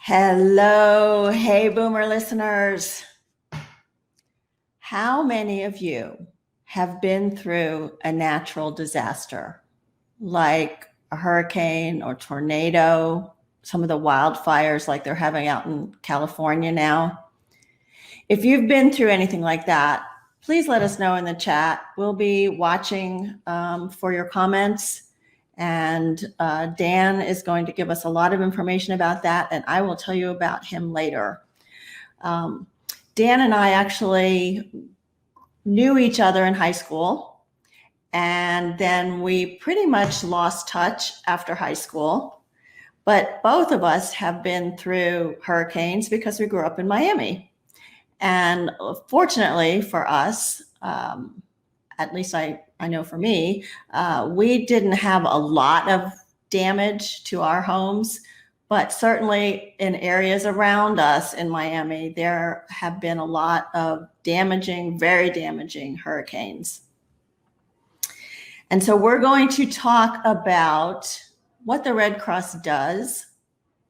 Hello, Hey Boomer listeners. How many of you have been through a natural disaster like a hurricane or tornado, some of the wildfires like they're having out in California now? If you've been through anything like that, please let us know in the chat. We'll be watching for your comments. And Dan is going to give us a lot of information about that, and I will tell you about him later. Dan and I actually knew each other in high school, and then we pretty much lost touch after high school. But both of us have been through hurricanes because we grew up in Miami. And fortunately for us, at least I know for me, we didn't have a lot of damage to our homes, but certainly in areas around us in Miami, there have been a lot of very damaging hurricanes. And so we're going to talk about what the Red Cross does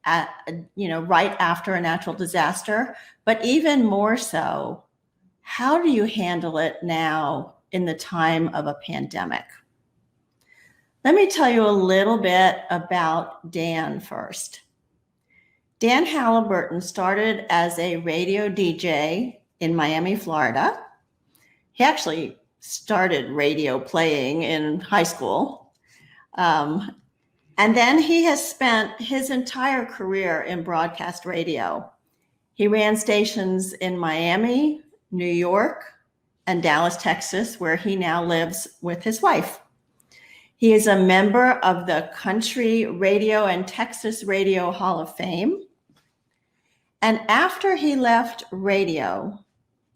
right after a natural disaster, but even more so, how do you handle it now in the time of a pandemic? Let me tell you a little bit about Dan first. Dan Halyburton started as a radio DJ in Miami, Florida. He actually started radio playing in high school. And then he has spent his entire career in broadcast radio. He ran stations in Miami, New York, and Dallas, Texas, where he now lives with his wife. He is a member of the Country Radio and Texas Radio Hall of Fame. And after he left radio,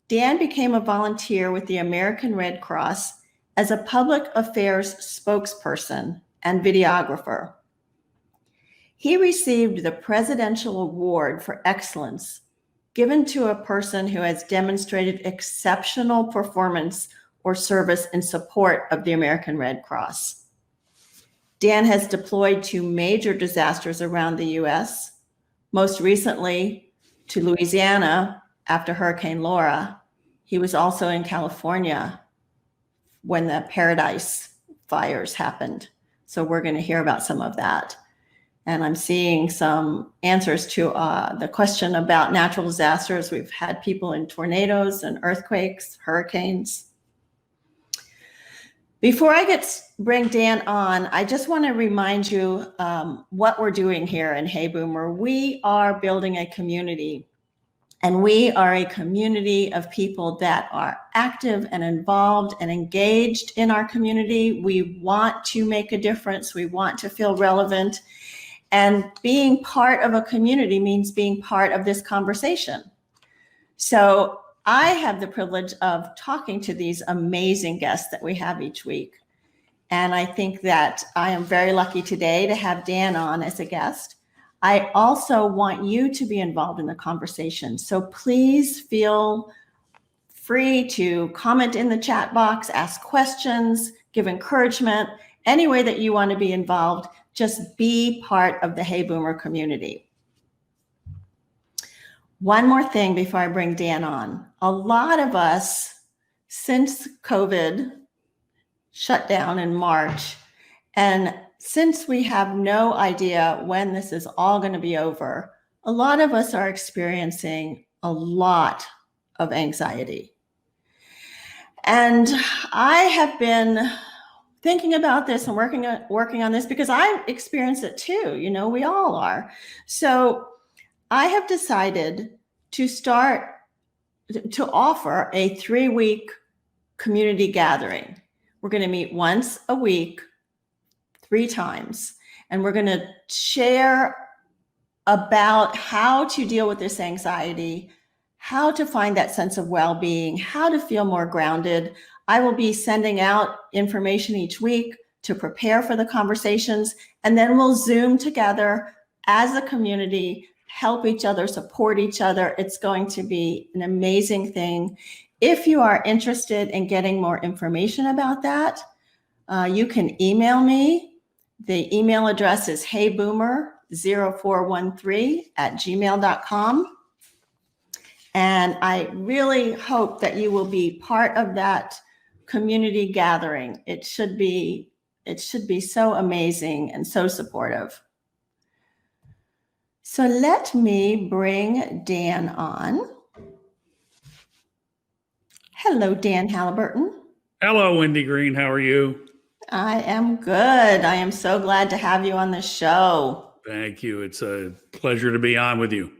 Dan became a volunteer with the American Red Cross as a public affairs spokesperson and videographer. He received the Presidential Award for Excellence, given to a person who has demonstrated exceptional performance or service in support of the American Red Cross. Dan has deployed to major disasters around the U.S., most recently to Louisiana after Hurricane Laura. He was also in California when the Paradise fires happened. So we're going to hear about some of that. And I'm seeing some answers to the question about natural disasters. We've had people in tornadoes and earthquakes, hurricanes. Before I bring Dan on, I just want to remind you what we're doing here in Hey Boomer. We are building a community, and we are a community of people that are active and involved and engaged in our community. We want to make a difference. We want to feel relevant. And being part of a community means being part of this conversation. So I have the privilege of talking to these amazing guests that we have each week. And I think that I am very lucky today to have Dan on as a guest. I also want you to be involved in the conversation. So please feel free to comment in the chat box, ask questions, give encouragement, any way that you want to be involved. Just be part of the Hey Boomer community. One more thing before I bring Dan on. A lot of us, since COVID shut down in March, and since we have no idea when this is all going to be over, a lot of us are experiencing a lot of anxiety. And I have been thinking about this and working on this because I experience it too. We all are. So I have decided to offer a 3-week community gathering. We're going to meet once a week, 3 times, and we're going to share about how to deal with this anxiety, how to find that sense of well-being, how to feel more grounded. I will be sending out information each week to prepare for the conversations, and then we'll Zoom together as a community, help each other, support each other. It's going to be an amazing thing. If you are interested in getting more information about that, you can email me. The email address is heyboomer 0413@gmail.com. And I really hope that you will be part of that community gathering. It should be so amazing and so supportive. So let me bring Dan on. Hello, Dan Halyburton. Hello, Wendy Green. How are you? I am good. I am so glad to have you on the show. Thank you. It's a pleasure to be on with you.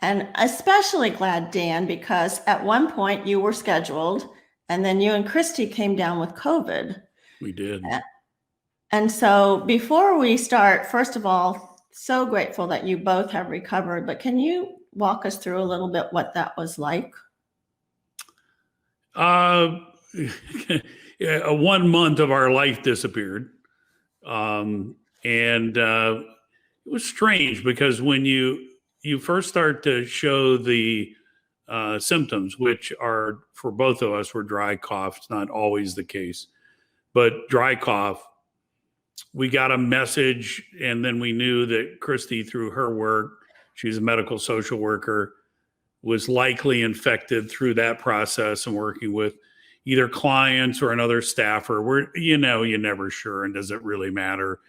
And especially glad, Dan, because at one point you were scheduled and then you and Christy came down with COVID. We did. And so before we start, first of all, so grateful that you both have recovered, but can you walk us through a little bit what that was like? 1 month of our life disappeared. And it was strange because when you first start to show the symptoms, which are for both of us were dry cough. It's not always the case, but dry cough. We got a message, and then we knew that Christy, through her work, she's a medical social worker, was likely infected through that process and working with either clients or another staffer. Where you're never sure, and does it really matter?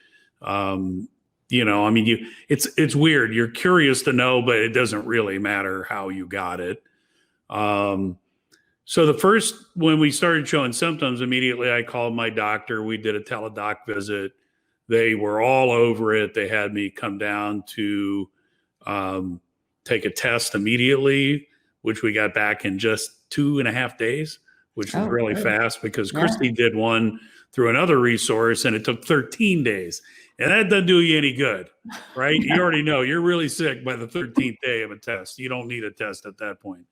It's weird. You're curious to know, but it doesn't really matter how you got it. So when we started showing symptoms, immediately I called my doctor. We did a teledoc visit. They were all over it. They had me come down to take a test immediately, which we got back in just 2.5 days, which was really fast because Christy did one through another resource and it took 13 days. And that doesn't do you any good, right? You already know you're really sick by the 13th day of a test. You don't need a test at that point.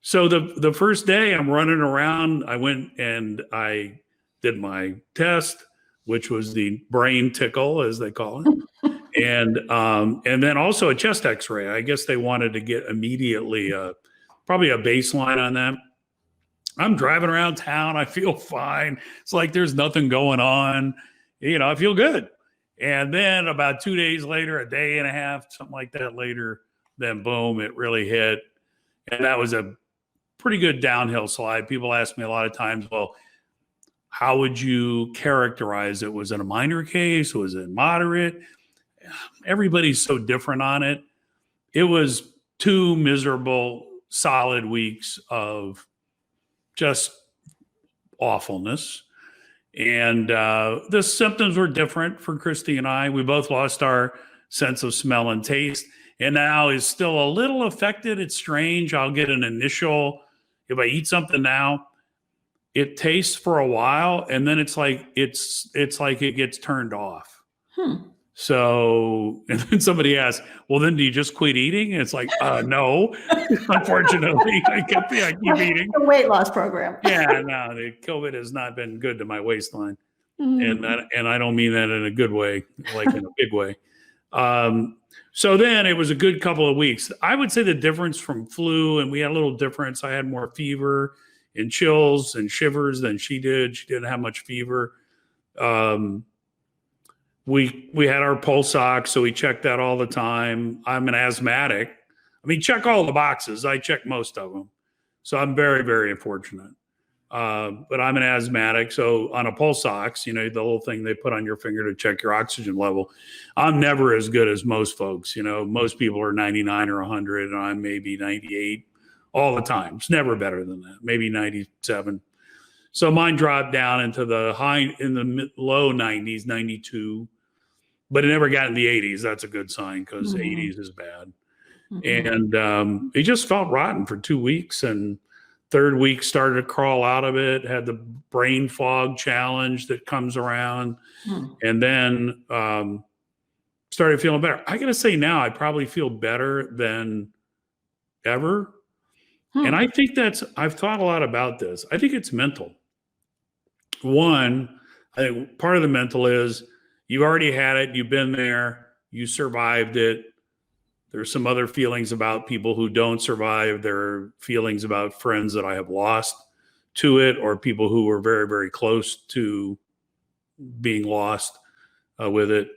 So the first day I'm running around, I went and I did my test, which was the brain tickle, as they call it. And then also a chest x-ray. I guess they wanted to get immediately probably a baseline on that. I'm driving around town. I feel fine. It's like there's nothing going on. I feel good. And then about 2 days later, a day and a half, something like that later, then boom, it really hit. And that was a pretty good downhill slide. People ask me a lot of times, well, how would you characterize it? Was it a minor case? Was it moderate? Everybody's so different on it. It was 2 miserable, solid weeks of just awfulness. And the symptoms were different for Christy and I. We both lost our sense of smell and taste, and now is still a little affected. It's strange. I'll get an initial, if I eat something now, it tastes for a while, and then it's like it gets turned off. So, and then somebody asks, well, then do you just quit eating? And it's like, no, unfortunately, I keep eating. A weight loss program. Yeah, no, the COVID has not been good to my waistline. And I don't mean that in a good way, like in a big way. So then it was a good couple of weeks. I would say the difference from flu, and we had a little difference. I had more fever and chills and shivers than she did. She didn't have much fever. We had our pulse ox, so we checked that all the time. I'm an asthmatic. Check all the boxes. I check most of them. So I'm very, very fortunate. But I'm an asthmatic. So on a pulse ox, the little thing they put on your finger to check your oxygen level, I'm never as good as most folks. Most people are 99 or 100, and I'm maybe 98 all the time. It's never better than that, maybe 97. So mine dropped down into the low 90s, 92. But it never got in the 80s. That's a good sign because 80s is bad. And it just felt rotten for 2 weeks. And third week started to crawl out of it, had the brain fog challenge that comes around. And then started feeling better. I got to say now I probably feel better than ever. And I think I've thought a lot about this. I think it's mental. One, I think part of the mental is, you've already had it. You've been there. You survived it. There's some other feelings about people who don't survive. There are feelings about friends that I have lost to it, or people who were very, very close to being lost with it.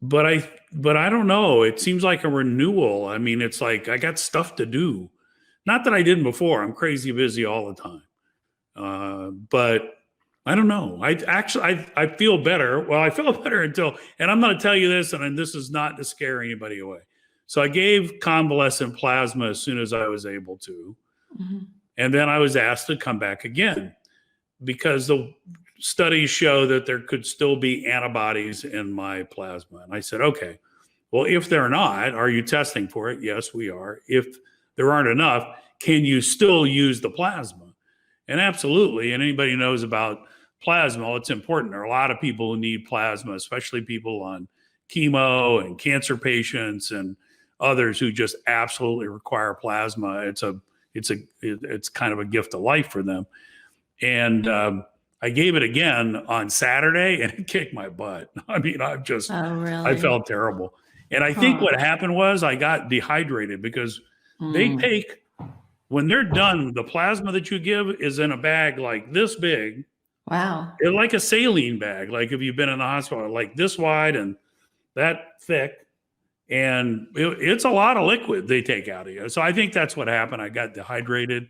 but I don't know. It seems like a renewal. I mean, it's like I got stuff to do. Not that I didn't before. I'm crazy busy all the time. But I don't know. I feel better. Well, I felt better until, and I'm going to tell you this, and this is not to scare anybody away. So I gave convalescent plasma as soon as I was able to. Mm-hmm. And then I was asked to come back again because the studies show that there could still be antibodies in my plasma. And I said, okay, well, if they're not, are you testing for it? Yes, we are. If there aren't enough, can you still use the plasma? And absolutely. And anybody who knows about plasma, well, it's important. There are a lot of people who need plasma, especially people on chemo and cancer patients and others who just absolutely require plasma. It's kind of a gift of life for them. And I gave it again on Saturday and it kicked my butt. I mean, Oh, really? I felt terrible. And I think what happened was I got dehydrated because they take, when they're done, the plasma that you give is in a bag like this big. Wow. It's like a saline bag. Like if you've been in the hospital, like this wide and that thick. And it's a lot of liquid they take out of you. So I think that's what happened. I got dehydrated.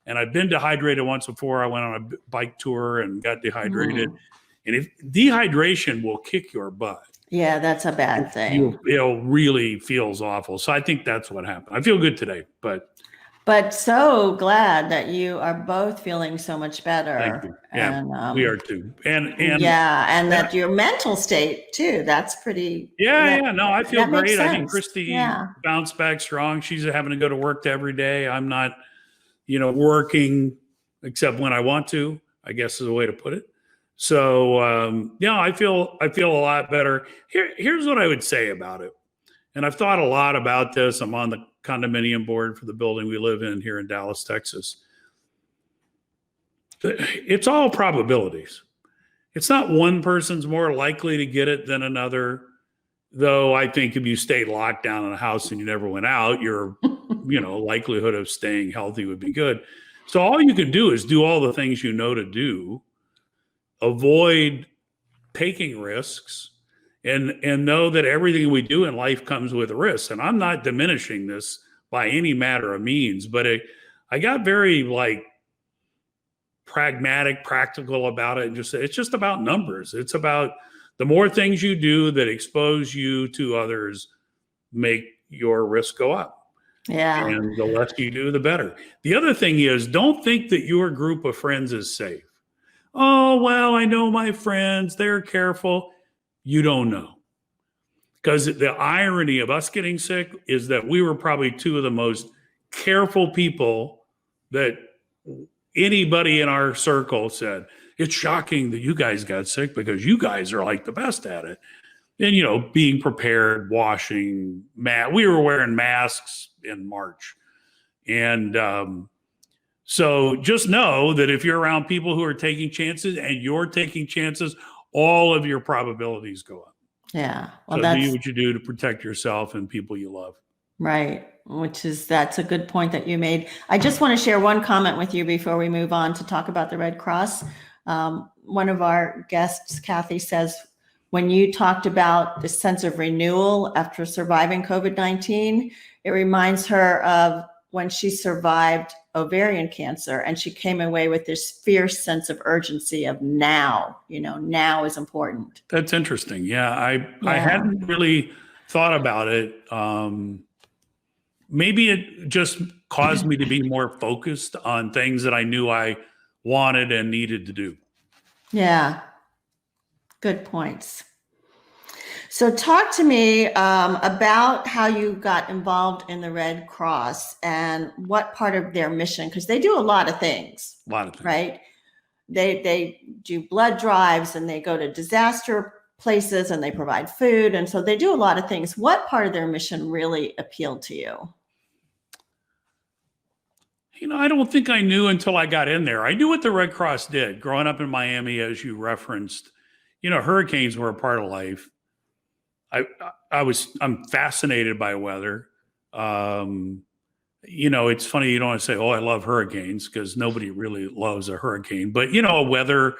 And I've been dehydrated once before. I went on a bike tour and got dehydrated. And if dehydration will kick your butt. Yeah, that's a bad thing. It really feels awful. So I think that's what happened. I feel good today, but so glad that you are both feeling so much better. Thank you. Yeah, and, we are too. And that your mental state too. That's pretty. No, I feel great. I think sense. Christy bounced back strong. She's having to go to work every day. I'm not, working except when I want to, I guess is a way to put it. So I feel a lot better. Here's what I would say about it. And I've thought a lot about this. I'm on the condominium board for the building we live in here in Dallas, Texas. It's all probabilities. It's not one person's more likely to get it than another. Though I think if you stayed locked down in a house and you never went out, your likelihood of staying healthy would be good. So all you can do is do all the things you know to do, avoid taking risks, and know that everything we do in life comes with risks. And I'm not diminishing this by any matter of means, but I got very pragmatic, practical about it, and just it's just about numbers. It's about the more things you do that expose you to others make your risk go up. Yeah. And the less you do, the better. The other thing is, don't think that your group of friends is safe. Oh, well, I know my friends, they're careful. You don't know. Because the irony of us getting sick is that we were probably two of the most careful people that anybody in our circle said, it's shocking that you guys got sick because you guys are like the best at it. And, being prepared, washing, we were wearing masks in March. And so just know that if you're around people who are taking chances and you're taking chances, all of your probabilities go up. Yeah. Well, so do what you do to protect yourself and people you love. Right. That's a good point that you made. I just want to share one comment with you before we move on to talk about the Red Cross. One of our guests, Kathy, says, when you talked about the sense of renewal after surviving COVID-19, it reminds her of when she survived ovarian cancer and she came away with this fierce sense of urgency of now, now is important. That's interesting. Yeah. I hadn't really thought about it. Maybe it just caused me to be more focused on things that I knew I wanted and needed to do. Yeah. Good points. So talk to me about how you got involved in the Red Cross and what part of their mission, because they do a lot of things. Right? They do blood drives and they go to disaster places and they provide food. And so they do a lot of things. What part of their mission really appealed to you? I don't think I knew until I got in there. I knew what the Red Cross did. Growing up in Miami, as you referenced, hurricanes were a part of life. I'm fascinated by weather. It's funny, you don't want to say, oh, I love hurricanes, because nobody really loves a hurricane. But, weather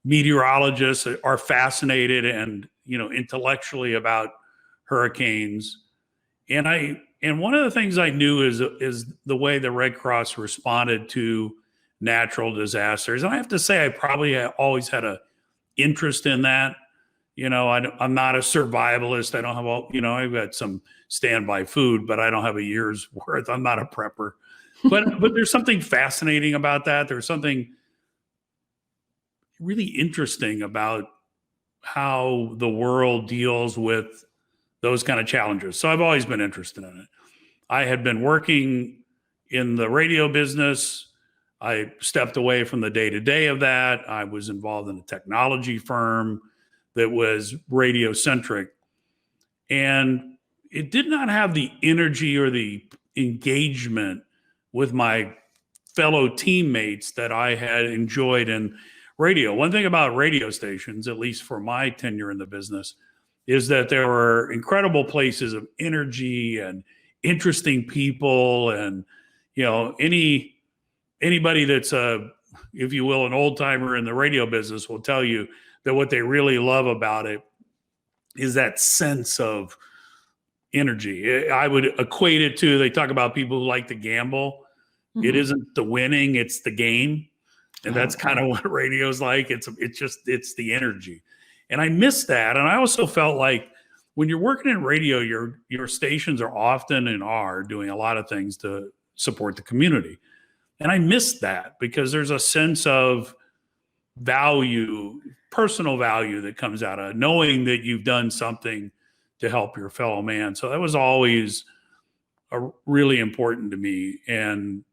meteorologists are fascinated. And, intellectually about hurricanes. And one of the things I knew is the way the Red Cross responded to natural disasters. And I have to say, I probably always had a interest in that. I'm not a survivalist. I don't have I've got some standby food, but I don't have a year's worth. I'm not a prepper. But there's something fascinating about that. There's something really interesting about how the world deals with those kind of challenges. So I've always been interested in it. I had been working in the radio business. I stepped away from the day-to-day of that. I was involved in a technology firm that was radio centric. And it did not have the energy or the engagement with my fellow teammates that I had enjoyed in radio. One thing about radio stations, at least for my tenure in the business, is that there were incredible places of energy and interesting people. And, anybody that's if you will, an old timer in the radio business will tell you that what they really love about it is that sense of energy. I would equate it to, they talk about people who like to gamble. Mm-hmm. It isn't the winning, it's the game. And that's kind of what radio's like. It's the energy. And I miss that. And I also felt like when you're working in radio, your stations are often and are doing a lot of things to support the community. And I miss that because there's a sense of value, personal value that comes out of knowing that you've done something to help your fellow man. So that was always really important to me. And,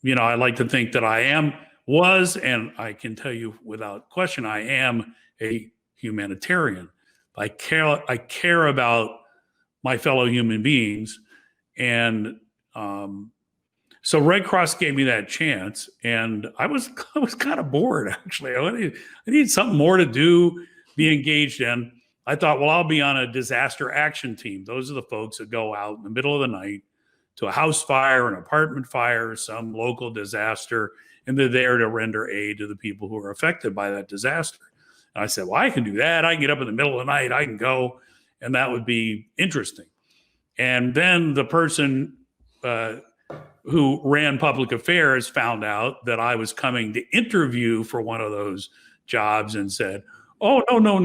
I like to think that and I can tell you without question, I am a humanitarian. I care about my fellow human beings. And so Red Cross gave me that chance. And I was kind of bored, actually. I need something more to do, be engaged in. I thought, well, I'll be on a disaster action team. Those are the folks that go out in the middle of the night to a house fire, an apartment fire, some local disaster, and they're there to render aid to the people who are affected by that disaster. And I said, well, I can do that. I can get up in the middle of the night. I can go, and that would be interesting. And then the person who ran public affairs found out that I was coming to interview for one of those jobs and said, oh, no.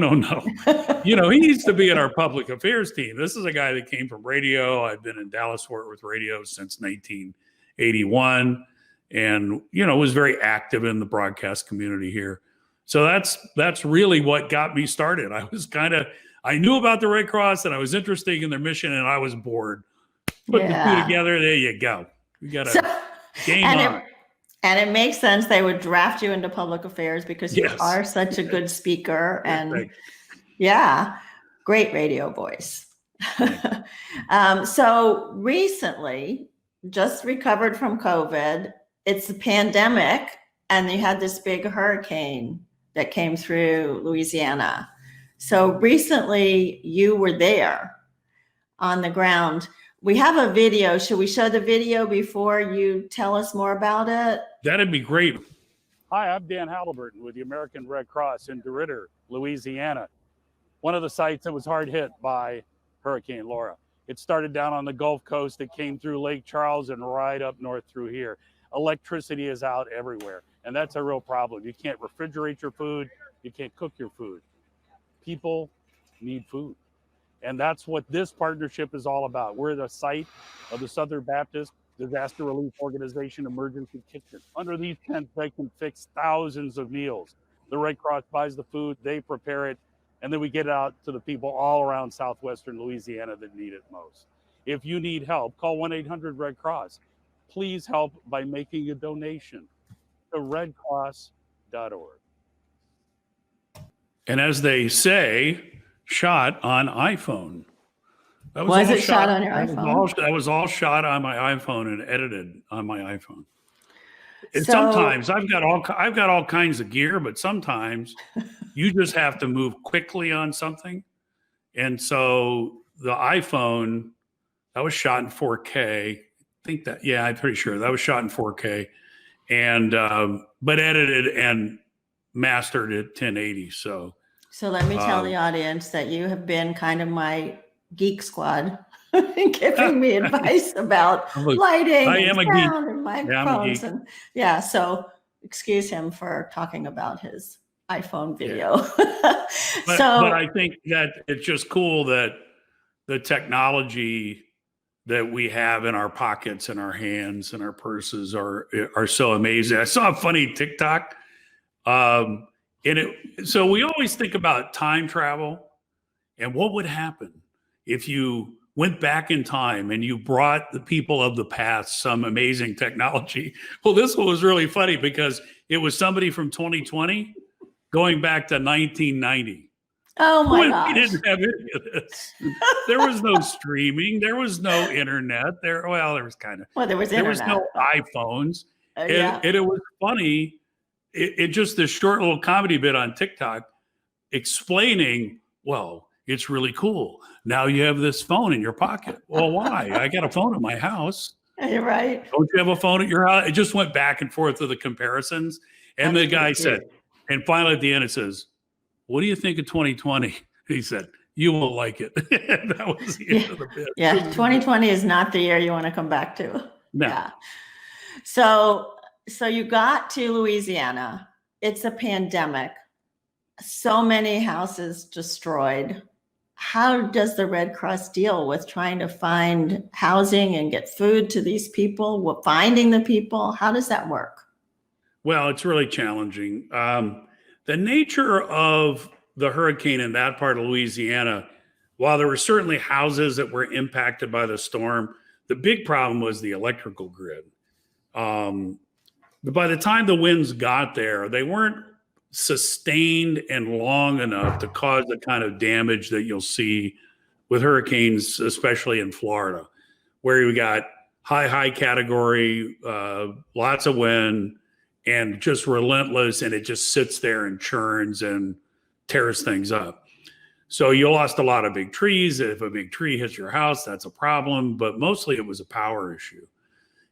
He needs to be in our public affairs team. This is a guy that came from radio. I've been in Dallas-Fort Worth radio since 1981 and, was very active in the broadcast community here. So that's really what got me started. I knew about the Red Cross and I was interested in their mission and I was bored. Put the two together, there you go. We got a game on. And it makes sense they would draft you into public affairs because you are such a good speaker and great radio voice. So recently, just recovered from COVID, it's a pandemic and you had this big hurricane that came through Louisiana. So recently you were there on the ground. We have a video. Should we show the video before you tell us more about it? That'd be great. Hi, I'm Dan Halyburton with the American Red Cross in DeRidder, Louisiana, one of the sites that was hard hit by Hurricane Laura. It started down on the Gulf Coast. It came through Lake Charles and right up north through here. Electricity is out everywhere, and that's a real problem. You can't refrigerate your food. You can't cook your food. People need food. And that's what this partnership is all about. We're the site of the Southern Baptist Disaster Relief Organization Emergency Kitchen. Under these tents, they can fix thousands of meals. The Red Cross buys the food, they prepare it, and then we get it out to the people all around southwestern Louisiana that need it most. If you need help, call 1-800-RED-CROSS. Please help by making a donation to redcross.org. And as they say, shot on iPhone. Was it shot on your iPhone? That was all shot on my iPhone and edited on my iPhone. And sometimes I've got all kinds of gear, but sometimes you just have to move quickly on something. And so the iPhone, that was shot in 4K. I'm pretty sure that was shot in 4K, and but edited and mastered at 1080. So So let me tell the audience that you have been kind of my geek squad giving me advice about lighting I and am a geek. sound and Yeah, I'm a microphones. geek. And yeah, so excuse him for talking about his iPhone video. But I think that it's just cool that the technology that we have in our pockets and our hands and our purses are so amazing. I saw a funny TikTok. So we always think about time travel and what would happen if you went back in time and you brought the people of the past some amazing technology. Well, this one was really funny because it was somebody from 2020 going back to 1990. Oh my gosh. We didn't have any of this. There was no streaming. There was no internet. There was kind of. Well, there was There internet. was no iPhones. Yeah. And it was funny. It just this short little comedy bit on TikTok explaining, well, it's really cool. Now you have this phone in your pocket. Well, why? I got a phone in my house. You're right. Don't you have a phone at your house? It just went back and forth with the comparisons. And the guy said, and finally at the end it says, what do you think of 2020? He said, you won't like it. That was the end of the bit. Yeah, 2020 is not the year you want to come back to. No. Yeah. So you got to Louisiana. It's a pandemic. So many houses destroyed. How does the Red Cross deal with trying to find housing and get food to these people, finding the people? How does that work? Well, it's really challenging. The nature of the hurricane in that part of Louisiana, while there were certainly houses that were impacted by the storm, the big problem was the electrical grid. By the time the winds got there, they weren't sustained and long enough to cause the kind of damage that you'll see with hurricanes, especially in Florida, where you got high category, lots of wind, and just relentless, and it just sits there and churns and tears things up. So you lost a lot of big trees. If a big tree hits your house, that's a problem, but mostly it was a power issue.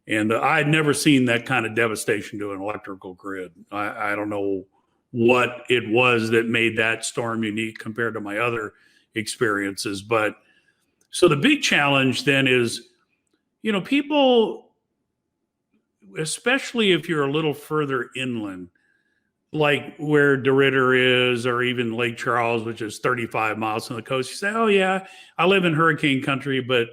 And I had never seen that kind of devastation to an electrical grid. I don't know what it was that made that storm unique compared to my other experiences. But so the big challenge then is, people, especially if you're a little further inland, like where DeRidder is, or even Lake Charles, which is 35 miles from the coast, you say, oh yeah, I live in hurricane country, but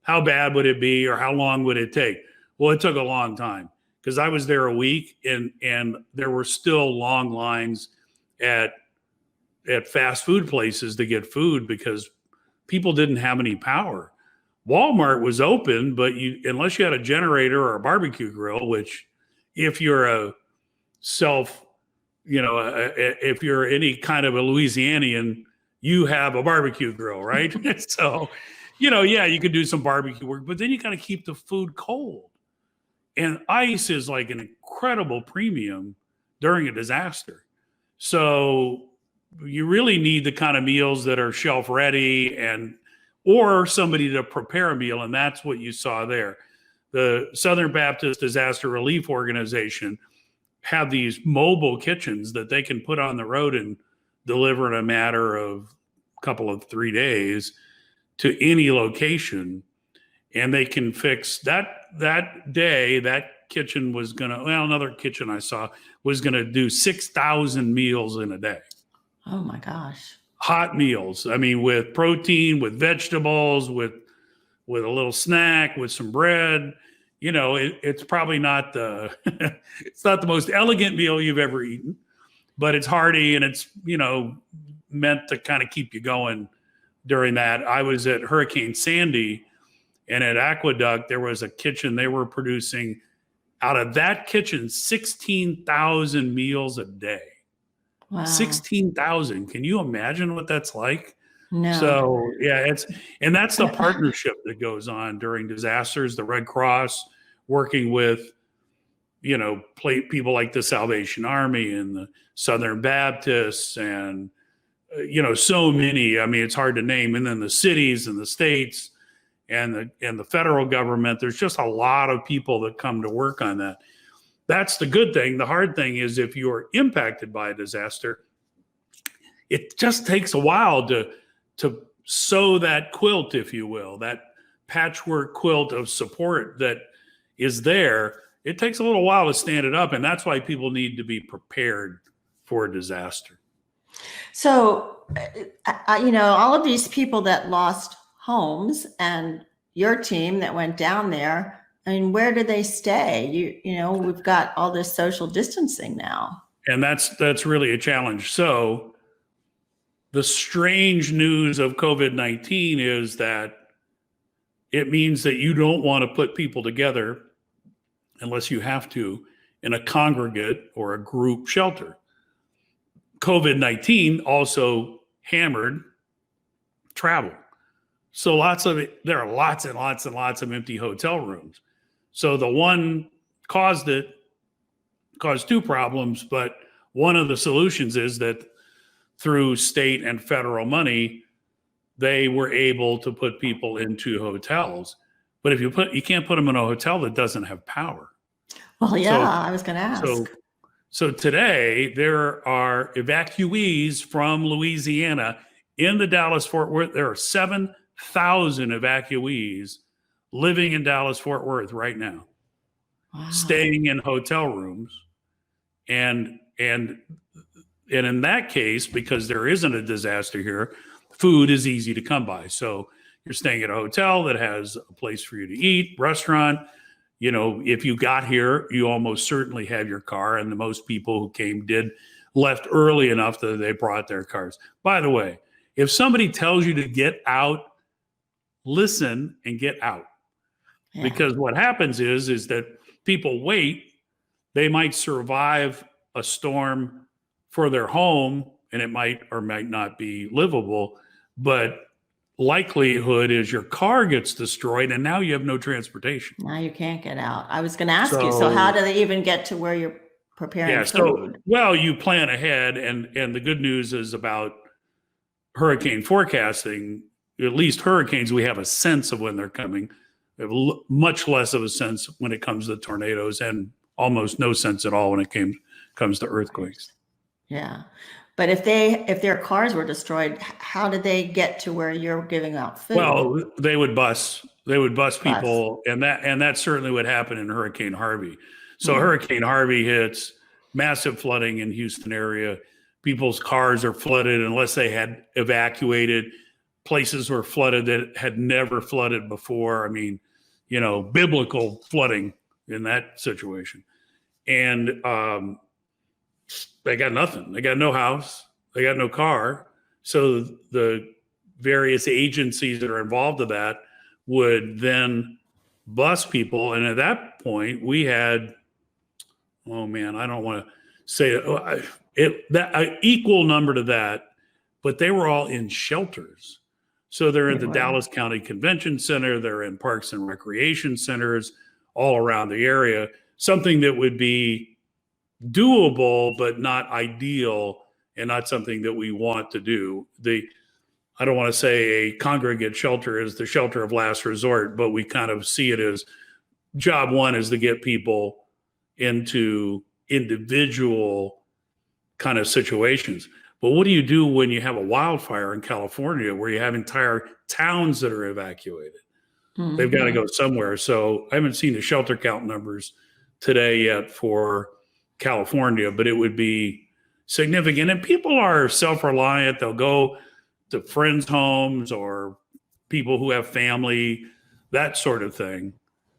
how bad would it be, or how long would it take? Well, it took a long time because I was there a week and there were still long lines at fast food places to get food because people didn't have any power. Walmart was open, but unless you had a generator or a barbecue grill, which if you're if you're any kind of a Louisianian, you have a barbecue grill, right? So, you could do some barbecue work, but then you got to keep the food cold. And ice is like an incredible premium during a disaster. So you really need the kind of meals that are shelf ready or somebody to prepare a meal. And that's what you saw there. The Southern Baptist Disaster Relief Organization have these mobile kitchens that they can put on the road and deliver in a matter of a couple of 3 days to any location. And they can fix that day. That kitchen was another kitchen I saw was going to do 6,000 meals in a day. Oh my gosh. Hot meals. I mean, with protein, with vegetables, with a little snack, with some bread. It's probably not it's not the most elegant meal you've ever eaten, but it's hearty and it's, meant to kind of keep you going during that. I was at Hurricane Sandy, and at Aqueduct, there was a kitchen. They were producing out of that kitchen 16,000 meals a day. Wow. 16,000. Can you imagine what that's like? No. So yeah, that's the partnership that goes on during disasters. The Red Cross working with, people like the Salvation Army and the Southern Baptists and, so many. I mean, it's hard to name. And then the cities and the states and the federal government. There's just a lot of people that come to work on that. That's the good thing. The hard thing is if you're impacted by a disaster, it just takes a while to sew that quilt, if you will, that patchwork quilt of support that is there. It takes a little while to stand it up, and that's why people need to be prepared for a disaster. So, all of these people that lost homes and your team that went down there, I mean, where do they stay? We've got all this social distancing now. And that's really a challenge. So the strange news of COVID-19 is that it means that you don't want to put people together unless you have to in a congregate or a group shelter. COVID-19 also hammered travel. So there are lots and lots and lots of empty hotel rooms. So the one caused two problems, but one of the solutions is that through state and federal money, they were able to put people into hotels. But if you can't put them in a hotel that doesn't have power. Well, yeah, I was going to ask. So today there are evacuees from Louisiana in the Dallas-Fort Worth. There are 7,000 evacuees living in Dallas-Fort Worth right now, staying in hotel rooms. And in that case, because there isn't a disaster here, food is easy to come by. So you're staying at a hotel that has a place for you to eat, restaurant. If you got here, you almost certainly have your car, and the most people who came left early enough that they brought their cars. By the way, if somebody tells you to get out, listen and get out. Yeah. Because what happens is that people wait. They might survive a storm for their home, and it might or might not be livable, but likelihood is your car gets destroyed and now you have no transportation. Now you can't get out. I was going to ask you, so how do they even get to where you're preparing food? Well, you plan ahead, and the good news is about hurricane forecasting. At least hurricanes, we have a sense of when they're coming. We have much less of a sense when it comes to tornadoes, and almost no sense at all when it comes to earthquakes. Yeah. But if their cars were destroyed, how did they get to where you're giving out food? Well, they would bus people, and that certainly would happen in Hurricane Harvey. So Hurricane Harvey hits, massive flooding in Houston area. People's cars are flooded unless they had evacuated. Places were flooded that had never flooded before. I mean, biblical flooding in that situation. And they got nothing. They got no house. They got no car. So the various agencies that are involved in that would then bus people. And at that point, we had, I don't want to say that equal number to that, but they were all in shelters. So they're in the Dallas County Convention Center. They're in parks and recreation centers all around the area. Something that would be doable, but not ideal, and not something that we want to do. I don't want to say a congregate shelter is the shelter of last resort, but we kind of see it as job one is to get people into individual kind of situations. But what do you do when you have a wildfire in California where you have entire towns that are evacuated? Mm-hmm. They've got to go somewhere. So I haven't seen the shelter count numbers today yet for California, but it would be significant. And people are self-reliant. They'll go to friends' homes or people who have family, that sort of thing.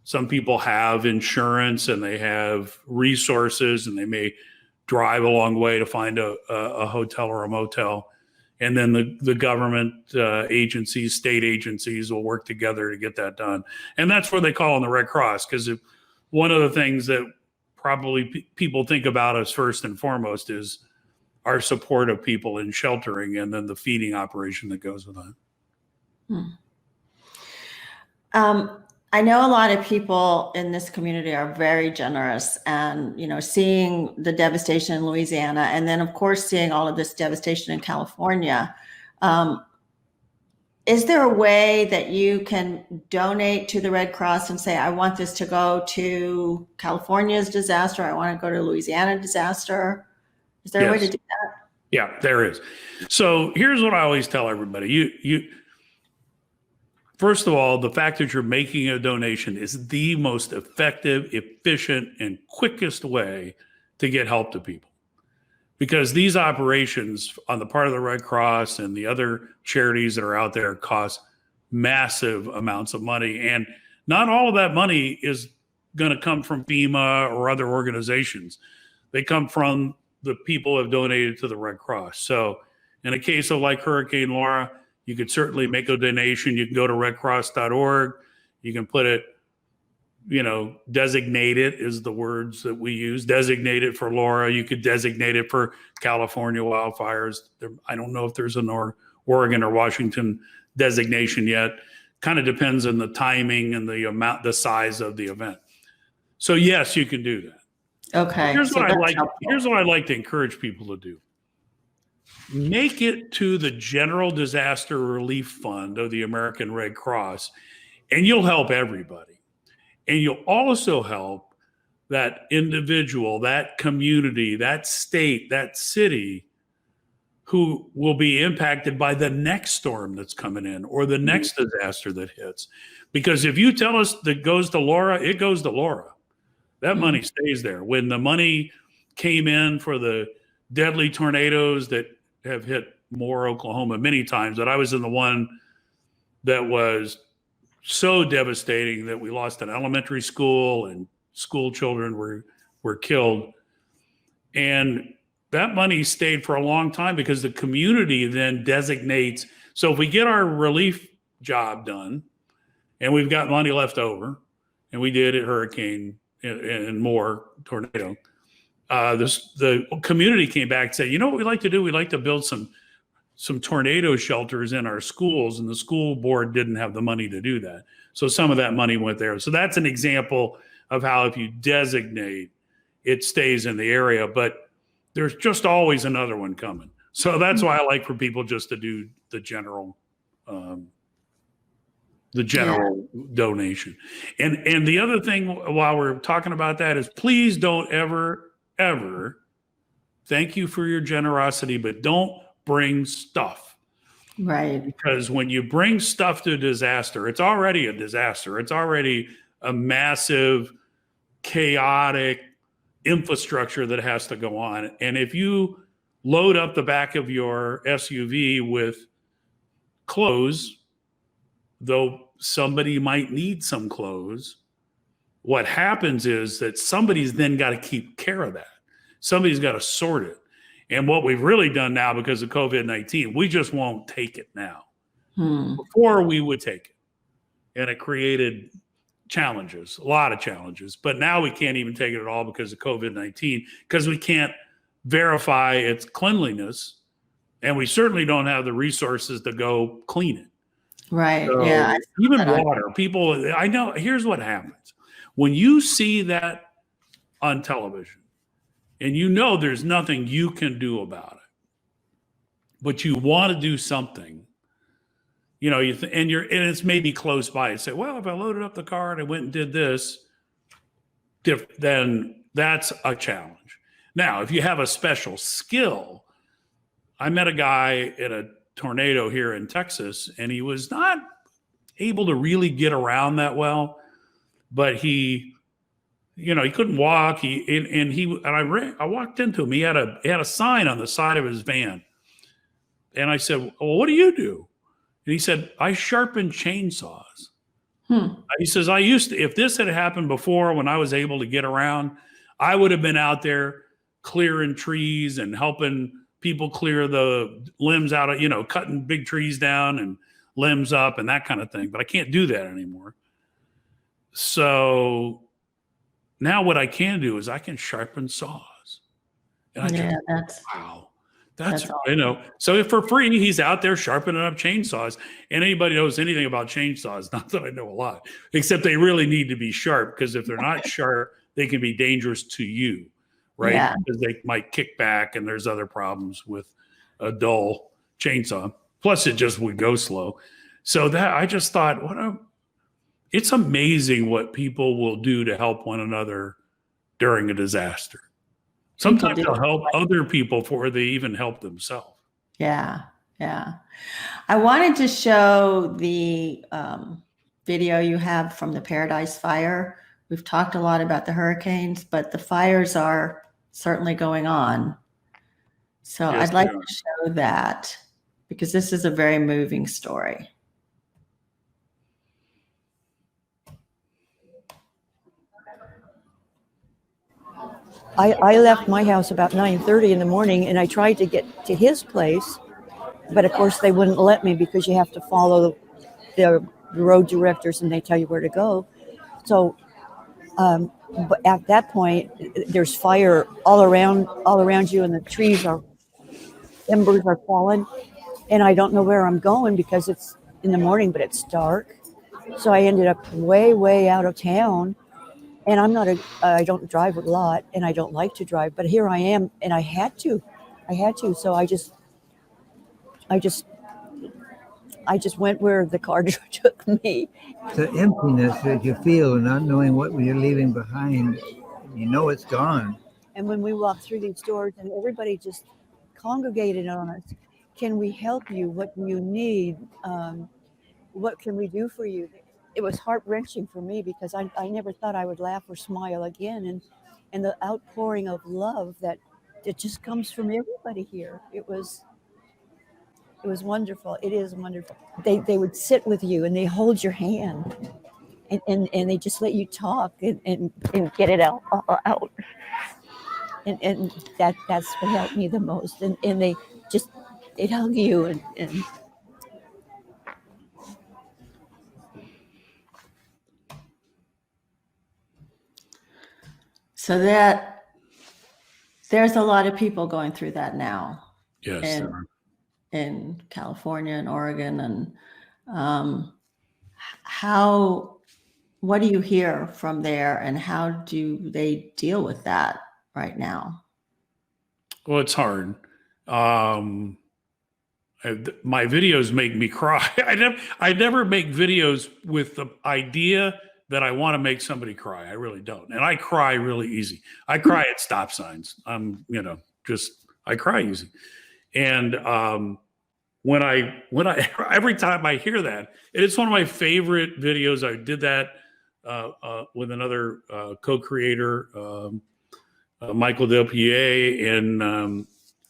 Some people have insurance and they have resources, and they may drive a long way to find a hotel or a motel. And then the government agencies, state agencies will work together to get that done. And that's where they call on the Red Cross, because one of the things that probably people think about us first and foremost is our support of people in sheltering, and then the feeding operation that goes with that. I know a lot of people in this community are very generous, and seeing the devastation in Louisiana, and then of course seeing all of this devastation in California. Is there a way that you can donate to the Red Cross and say, I want this to go to California's disaster, I want to go to Louisiana disaster? Is there a way to do that? Yeah, there is. So here's what I always tell everybody. You first of all, the fact that you're making a donation is the most effective, efficient, and quickest way to get help to people. Because these operations on the part of the Red Cross and the other charities that are out there cost massive amounts of money. And not all of that money is going to come from FEMA or other organizations. They come from the people who have donated to the Red Cross. So in a case of like Hurricane Laura, you could certainly make a donation. You can go to redcross.org. You can put it, designate it is the words that we use. Designate it for Laura. You could designate it for California wildfires. I don't know if there's an Oregon or Washington designation yet. Kind of depends on the timing and the size of the event. So yes, you can do that. Okay. Here's what I like to encourage people to do. Make it to the General Disaster Relief Fund of the American Red Cross, and you'll help everybody. And you'll also help that individual, that community, that state, that city who will be impacted by the next storm that's coming in or the next disaster that hits. Because if you tell us that goes to Laura, it goes to Laura. That money stays there. When the money came in for the deadly tornadoes that have hit Moore, Oklahoma many times, but I was in the one that was so devastating that we lost an elementary school and school children were killed. And that money stayed for a long time because the community then designates. So if we get our relief job done and we've got money left over, and we did at Hurricane and Moore tornado, the community came back and said, you know what we'd like to do? We'd like to build some tornado shelters in our schools, and the school board didn't have the money to do that. So some of that money went there. So that's an example of how if you designate, it stays in the area, but there's just always another one coming. So that's why I like for people just to do the general donation. And the other thing while we're talking about that is please don't ever, thank you for your generosity, but don't bring stuff. Right. Because when you bring stuff to a disaster, it's already a disaster. It's already a massive, chaotic infrastructure that has to go on. And if you load up the back of your SUV with clothes, though somebody might need some clothes, what happens is that somebody's then got to keep care of that. Somebody's got to sort it. And what we've really done now because of COVID-19, we just won't take it now. Before we would take it. And it created challenges, a lot of challenges. But now we can't even take it at all because of COVID-19, because we can't verify its cleanliness. And we certainly don't have the resources to go clean it. Right. So yeah. Even water. People, I know, here's what happens. When you see that on television, and you know there's nothing you can do about it, but you want to do something, and it's maybe close by. You say, well, if I loaded up the car and I went and did this, then that's a challenge. Now, if you have a special skill, I met a guy in a tornado here in Texas, and he was not able to really get around that well, but he couldn't walk. I walked into him. He had a sign on the side of his van. And I said, well, what do you do? And he said, I sharpen chainsaws. He says, if this had happened before when I was able to get around, I would have been out there clearing trees and helping people clear the limbs out of, cutting big trees down and limbs up and that kind of thing. But I can't do that anymore. So now what I can do is I can sharpen saws. And wow. That's awesome. So if for free, he's out there sharpening up chainsaws. And anybody knows anything about chainsaws, not that I know a lot, except they really need to be sharp, because if they're not sharp, they can be dangerous to you, right? Yeah. Because they might kick back, and there's other problems with a dull chainsaw. Plus, it just would go slow. So that I just thought, it's amazing what people will do to help one another during a disaster. People Sometimes do. they'll help other people before they even help themselves. Yeah, yeah. I wanted to show the video you have from the Paradise Fire. We've talked a lot about the hurricanes, but the fires are certainly going on. So Yes, I'd they like are. to show that because this is a very moving story. I left my house about 9:30 in the morning, and I tried to get to his place, but of course they wouldn't let me because you have to follow the road directors and they tell you where to go. So, but at that point, there's fire all around you, and the trees are embers are falling, and I don't know where I'm going because it's in the morning, but it's dark. So I ended up way out of town. And I don't drive a lot, and I don't like to drive, but here I am, and I had to. So I just went where the car took me. The emptiness that you feel, not knowing what you're leaving behind, you know it's gone. And when we walked through these doors, and everybody just congregated on us, can we help you? What do you need? What can we do for you? It was heart-wrenching for me because I never thought I would laugh or smile again. And the outpouring of love that just comes from everybody here. It was wonderful. It is wonderful. They would sit with you and they hold your hand and they just let you talk and get it out. And that's what helped me the most. And they'd hug you and So that there's a lot of people going through that now. Yes. In California and Oregon. And what do you hear from there, and how do they deal with that right now? Well, it's hard. My videos make me cry. I never make videos with the idea that I want to make somebody cry. I really don't. And I cry really easy. I cry at stop signs. I cry easy. And when I every time I hear that, it's one of my favorite videos. I did that with another co-creator, Michael Del Pied in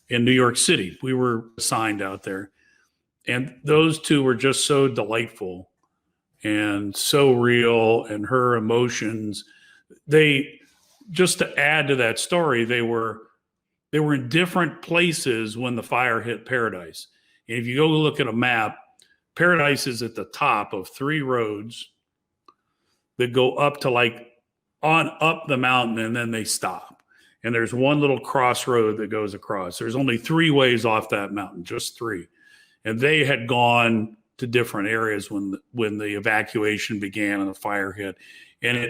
New York City. We were assigned out there, and those two were just so delightful and so real, and her emotions. They, just to add to that story, they were in different places when the fire hit Paradise. And if you go look at a map, Paradise is at the top of 3 roads that go up to up the mountain, and then they stop. And there's one little crossroad that goes across. There's only 3 ways off that mountain, just 3. And they had gone to different areas when the evacuation began and the fire hit. And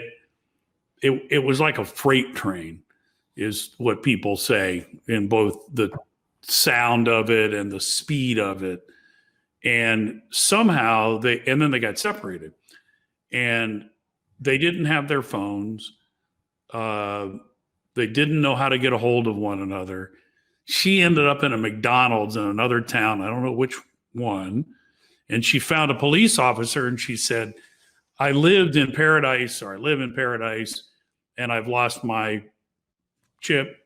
it was like a freight train, is what people say, in both the sound of it and the speed of it. And somehow then they got separated, and they didn't have their phones. They didn't know how to get a hold of one another. She ended up in a McDonald's in another town. I don't know which one. And she found a police officer, and she said, I live in Paradise, and I've lost my chip.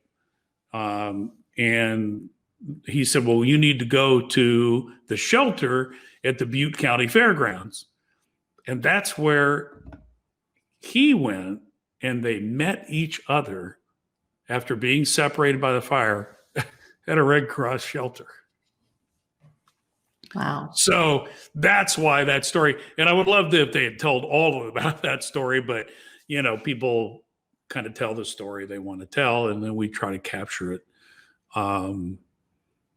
And he said, well, you need to go to the shelter at the Butte County Fairgrounds. And that's where he went, and they met each other after being separated by the fire at a Red Cross shelter. Wow. So that's why that story, and I would love if they had told all of them about that story, but people kind of tell the story they want to tell, and then we try to capture it.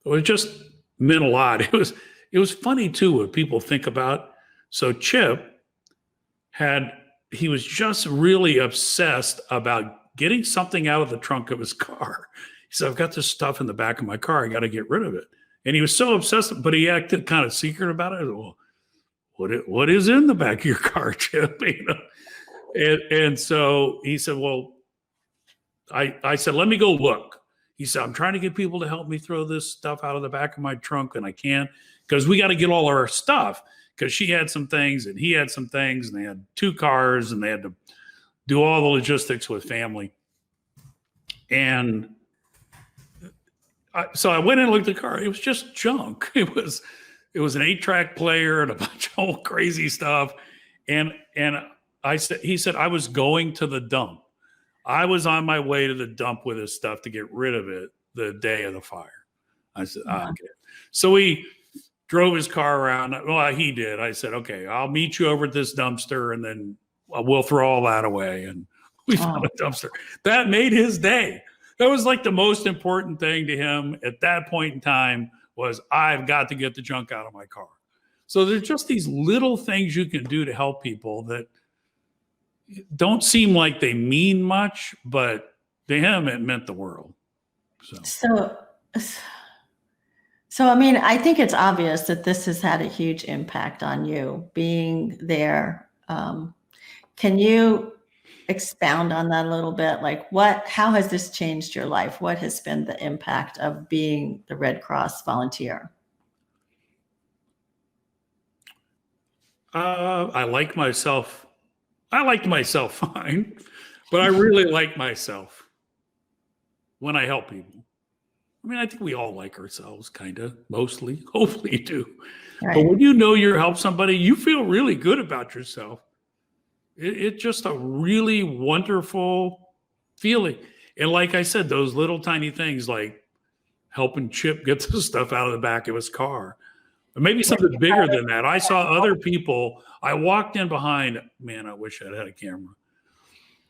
It just meant a lot. It was funny too what people think about. So Chip he was just really obsessed about getting something out of the trunk of his car. He said, I've got this stuff in the back of my car. I got to get rid of it. And he was so obsessed, but he acted kind of secret about it. Well, what is in the back of your car, Chip? And so he said, well, I said, let me go look. He said, I'm trying to get people to help me throw this stuff out of the back of my trunk, and I can't because we got to get all our stuff, because she had some things and he had some things, and they had 2 cars and they had to do all the logistics with family. And so I went in and looked at the car. It was just junk. It was an 8-track player and a bunch of old crazy stuff. And he said, I was going to the dump. I was on my way to the dump with his stuff to get rid of it the day of the fire. I said, okay. So we drove his car around. Well, he did. I said, okay, I'll meet you over at this dumpster, and then we'll throw all that away. And we found a dumpster. That made his day. That was like the most important thing to him at that point in time, was I've got to get the junk out of my car. So there's just these little things you can do to help people that don't seem like they mean much, but to him, it meant the world. So, I mean, I think it's obvious that this has had a huge impact on you being there. Can you expound on that a little bit? Like, how has this changed your life? What has been the impact of being the Red Cross volunteer? I like myself. I liked myself fine, but I really like myself when I help people. I mean, I think we all like ourselves, kind of, mostly. Hopefully you do. Right. But when you know you help somebody, you feel really good about yourself. It's just a really wonderful feeling. And like I said, those little tiny things like helping Chip get the stuff out of the back of his car. Or maybe something bigger than that. I saw other people. I walked in behind, man, I wish I'd had a camera,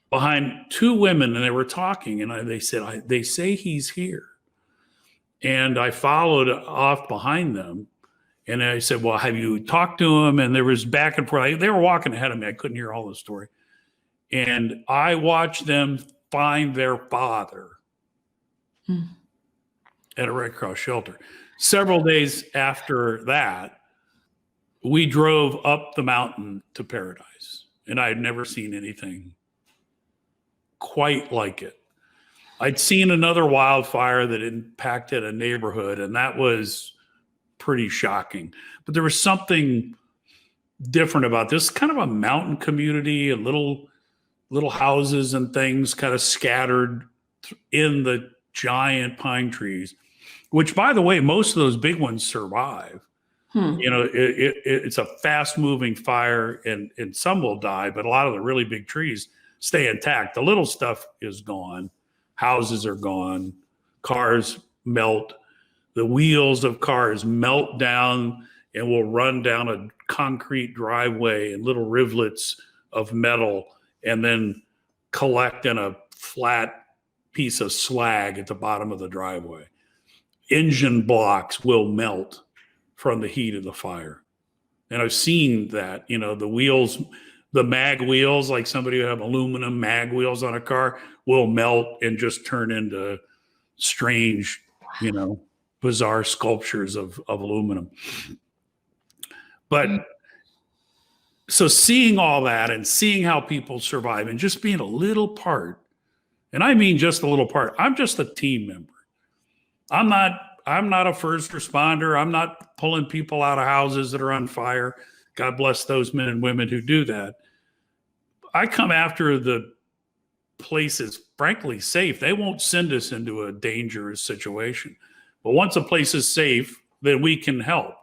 behind 2 women, and they were talking, and they said, they say he's here. And I followed off behind them, and I said, well, have you talked to him? And there was back and forth. They were walking ahead of me. I couldn't hear all the story. And I watched them find their father at a Red Cross shelter. Several days after that, we drove up the mountain to Paradise, and I had never seen anything quite like it. I'd seen another wildfire that impacted a neighborhood, and that was pretty shocking. But there was something different about this. Kind of a mountain community, and little houses and things kind of scattered in the giant pine trees, which, by the way, most of those big ones survive. You know, it's a fast-moving fire, and some will die, but a lot of the really big trees stay intact. The little stuff is gone. Houses are gone. Cars melt. The wheels of cars melt down and will run down a concrete driveway in little rivulets of metal, and then collect in a flat piece of slag at the bottom of the driveway. Engine blocks will melt from the heat of the fire. And I've seen that, you know, the wheels, the mag wheels, like somebody would have aluminum mag wheels on a car, will melt and just turn into strange, you know, bizarre sculptures of aluminum. But so seeing all that and seeing how people survive and just being a little part, and I mean just a little part, I'm just a team member. I'm not a first responder. I'm not pulling people out of houses that are on fire. God bless those men and women who do that. I come after the place is frankly safe. They won't send us into a dangerous situation. But once a place is safe, then we can help.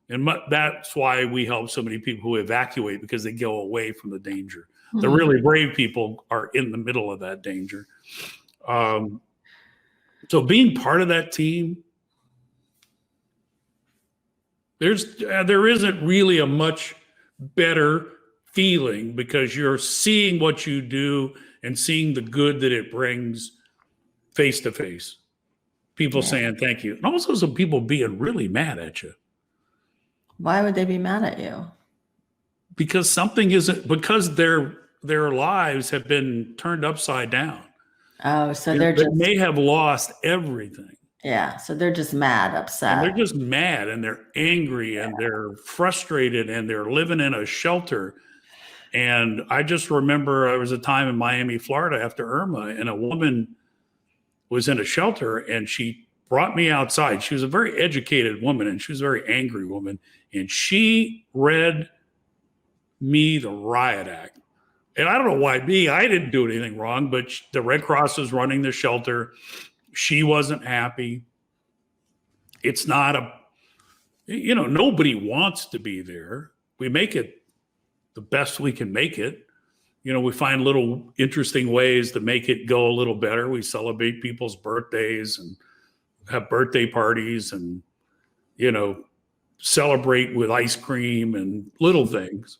And that's why we help so many people who evacuate, because they go away from the danger. Mm-hmm. The really brave people are in the middle of that danger. So being part of that team, there isn't really a much better feeling, because you're seeing what you do and seeing the good that it brings face to face. People saying thank you. And also some people being really mad at you. Why would they be mad at you? Because because their lives have been turned upside down. Oh, so they may have lost everything. Yeah, so they're just mad, upset. And they're just mad, and they're angry, and they're frustrated, and they're living in a shelter. And I just remember there was a time in Miami, Florida after Irma, and a woman was in a shelter, and she brought me outside. She was a very educated woman, and she was a very angry woman, and she read me the riot act. And I don't know why me, I didn't do anything wrong, but the Red Cross was running the shelter. She wasn't happy. It's not nobody wants to be there. We make it the best we can make it. We find little interesting ways to make it go a little better. We celebrate people's birthdays and have birthday parties and, celebrate with ice cream and little things.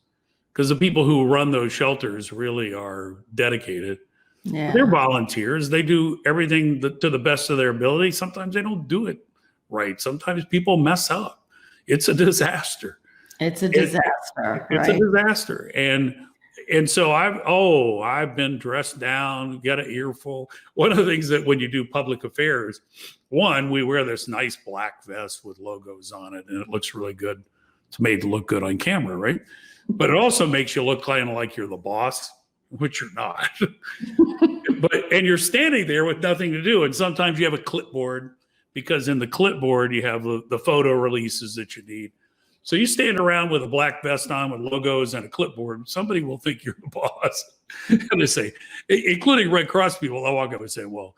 Because the people who run those shelters really are dedicated. Yeah. They're volunteers. They do everything to the best of their ability. Sometimes they don't do it right. Sometimes people mess up. It's a disaster. It's a disaster. It's a disaster. And so I've been dressed down, got an earful. One of the things that when you do public affairs, one, we wear this nice black vest with logos on it, and it looks really good. It's made to look good on camera, right? But it also makes you look kind of like you're the boss, which you're not. And you're standing there with nothing to do. And sometimes you have a clipboard, because in the clipboard you have the photo releases that you need. So you stand around with a black vest on with logos and a clipboard, somebody will think you're the boss. And they say, including Red Cross people, they'll walk up and say, well,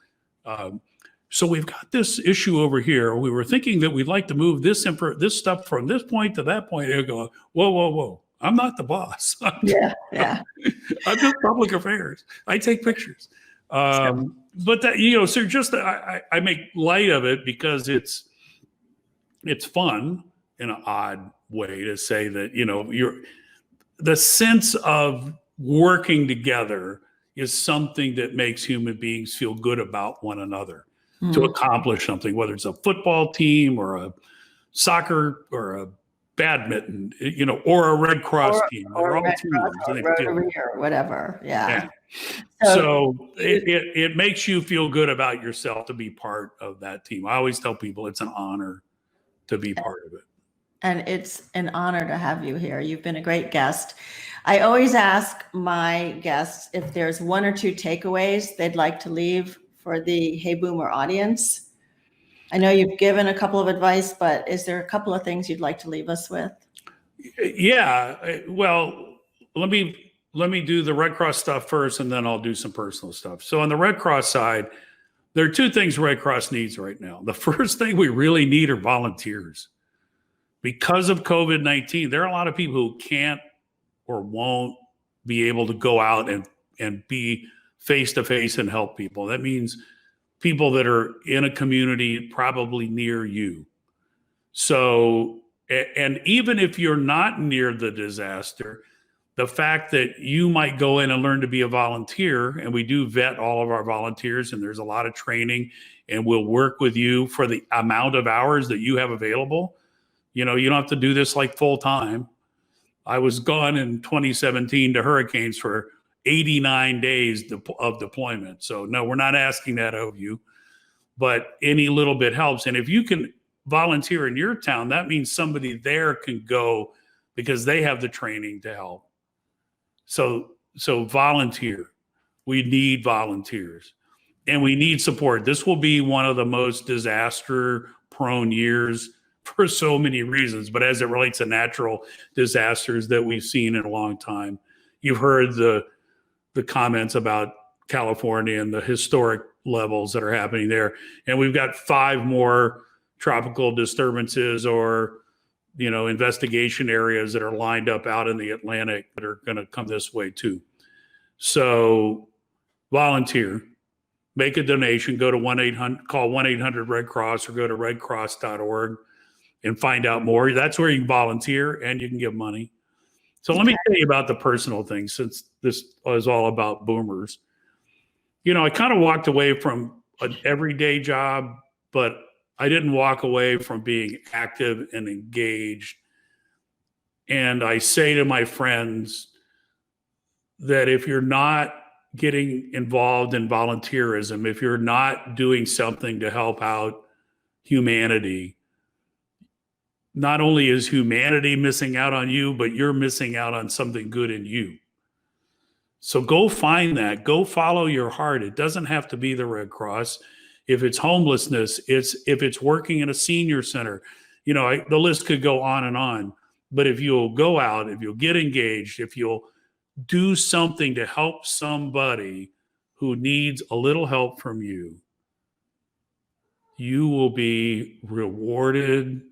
so we've got this issue over here. We were thinking that we'd like to move this stuff from this point to that point. They'll go, whoa. I'm not the boss. Yeah. I'm just public affairs. I take pictures. But that, so just I make light of it because it's fun in an odd way to say that, the sense of working together is something that makes human beings feel good about one another to accomplish something, whether it's a football team or a soccer or a badminton, or a Red Cross team. Or a Red Cross or Rotary or whatever. Yeah. So it makes you feel good about yourself to be part of that team. I always tell people it's an honor to be part of it. And it's an honor to have you here. You've been a great guest. I always ask my guests if there's one or two takeaways they'd like to leave for the Hey Boomer audience. I know you've given a couple of advice, but is there a couple of things you'd like to leave us with? Yeah. Well, let me do the Red Cross stuff first, and then I'll do some personal stuff. So on the Red Cross side, there are two things Red Cross needs right now. The first thing we really need are volunteers. Because of COVID-19, there are a lot of people who can't or won't be able to go out and be face-to-face and help people. That means people that are in a community probably near you. So, and even if you're not near the disaster, the fact that you might go in and learn to be a volunteer, and we do vet all of our volunteers, and there's a lot of training, and we'll work with you for the amount of hours that you have available. You don't have to do this like full time. I was gone in 2017 to hurricanes for 89 days of deployment. So no, we're not asking that of you, but any little bit helps. And if you can volunteer in your town, that means somebody there can go because they have the training to help. So volunteer. We need volunteers and we need support. This will be one of the most disaster prone years for so many reasons, but as it relates to natural disasters that we've seen in a long time. You've heard the comments about California and the historic levels that are happening there. And we've got 5 more tropical disturbances or, investigation areas that are lined up out in the Atlantic that are going to come this way too. So volunteer, make a donation, go to call 1-800-RED Cross or go to redcross.org and find out more. That's where you can volunteer and you can give money. So let me tell you about the personal thing, since this is all about boomers. I kind of walked away from an everyday job, but I didn't walk away from being active and engaged. And I say to my friends that if you're not getting involved in volunteerism, if you're not doing something to help out humanity, not only is humanity missing out on you, but you're missing out on something good in you. So go find that. Go follow your heart. It doesn't have to be the Red Cross. if it's homelessness, if it's working in a senior center, the list could go on and on. But if you'll go out, if you'll get engaged, if you'll do something to help somebody who needs a little help from you, you will be rewarded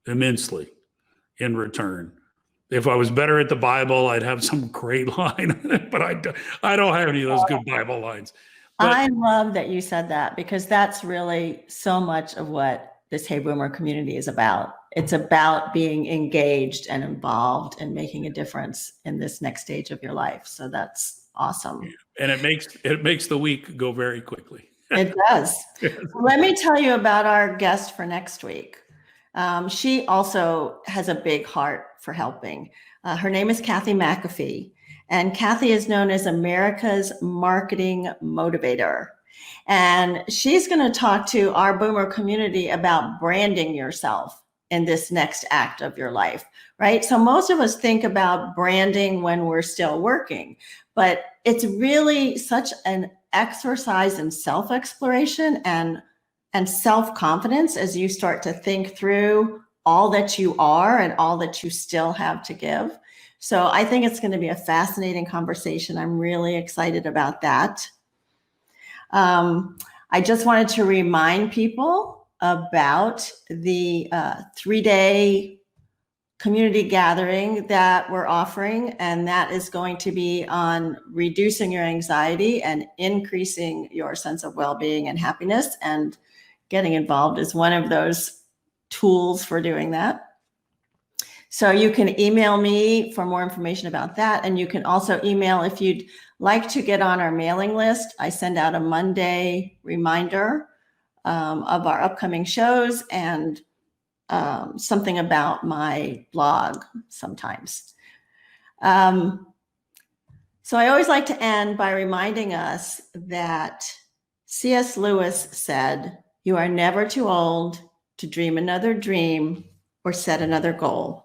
immensely in return. If I was better at the Bible, I'd have some great line on it, but I don't have any of those good Bible lines. But I love that you said that, because that's really so much of what this Hey Boomer community is about. It's about being engaged and involved and making a difference in this next stage of your life. So that's awesome. and it makes the week go very quickly. It does. Let me tell you about our guest for next week. She also has a big heart for helping. Her name is Kathy McAfee, and Kathy is known as America's marketing motivator. And she's going to talk to our Boomer community about branding yourself in this next act of your life, right? So most of us think about branding when we're still working, but it's really such an exercise in self-exploration and self-confidence as you start to think through all that you are and all that you still have to give. So I think it's going to be a fascinating conversation. I'm really excited about that. I just wanted to remind people about the 3-day community gathering that we're offering, and that is going to be on reducing your anxiety and increasing your sense of well-being and happiness, and getting involved is one of those tools for doing that. So you can email me for more information about that, and you can also email if you'd like to get on our mailing list. I send out a Monday reminder of our upcoming shows and something about my blog sometimes. So I always like to end by reminding us that C.S. Lewis said, "You are never too old to dream another dream or set another goal."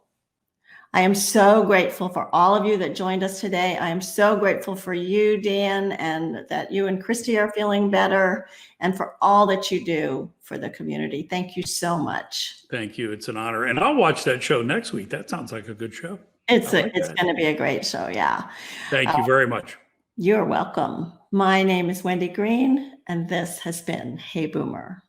I am so grateful for all of you that joined us today. I am so grateful for you, Dan, and that you and Christy are feeling better, and for all that you do for the community. Thank you so much. Thank you. It's an honor. And I'll watch that show next week. That sounds like a good show. It's going to be a great show. Yeah. Thank you very much. You're welcome. My name is Wendy Green, and this has been Hey Boomer.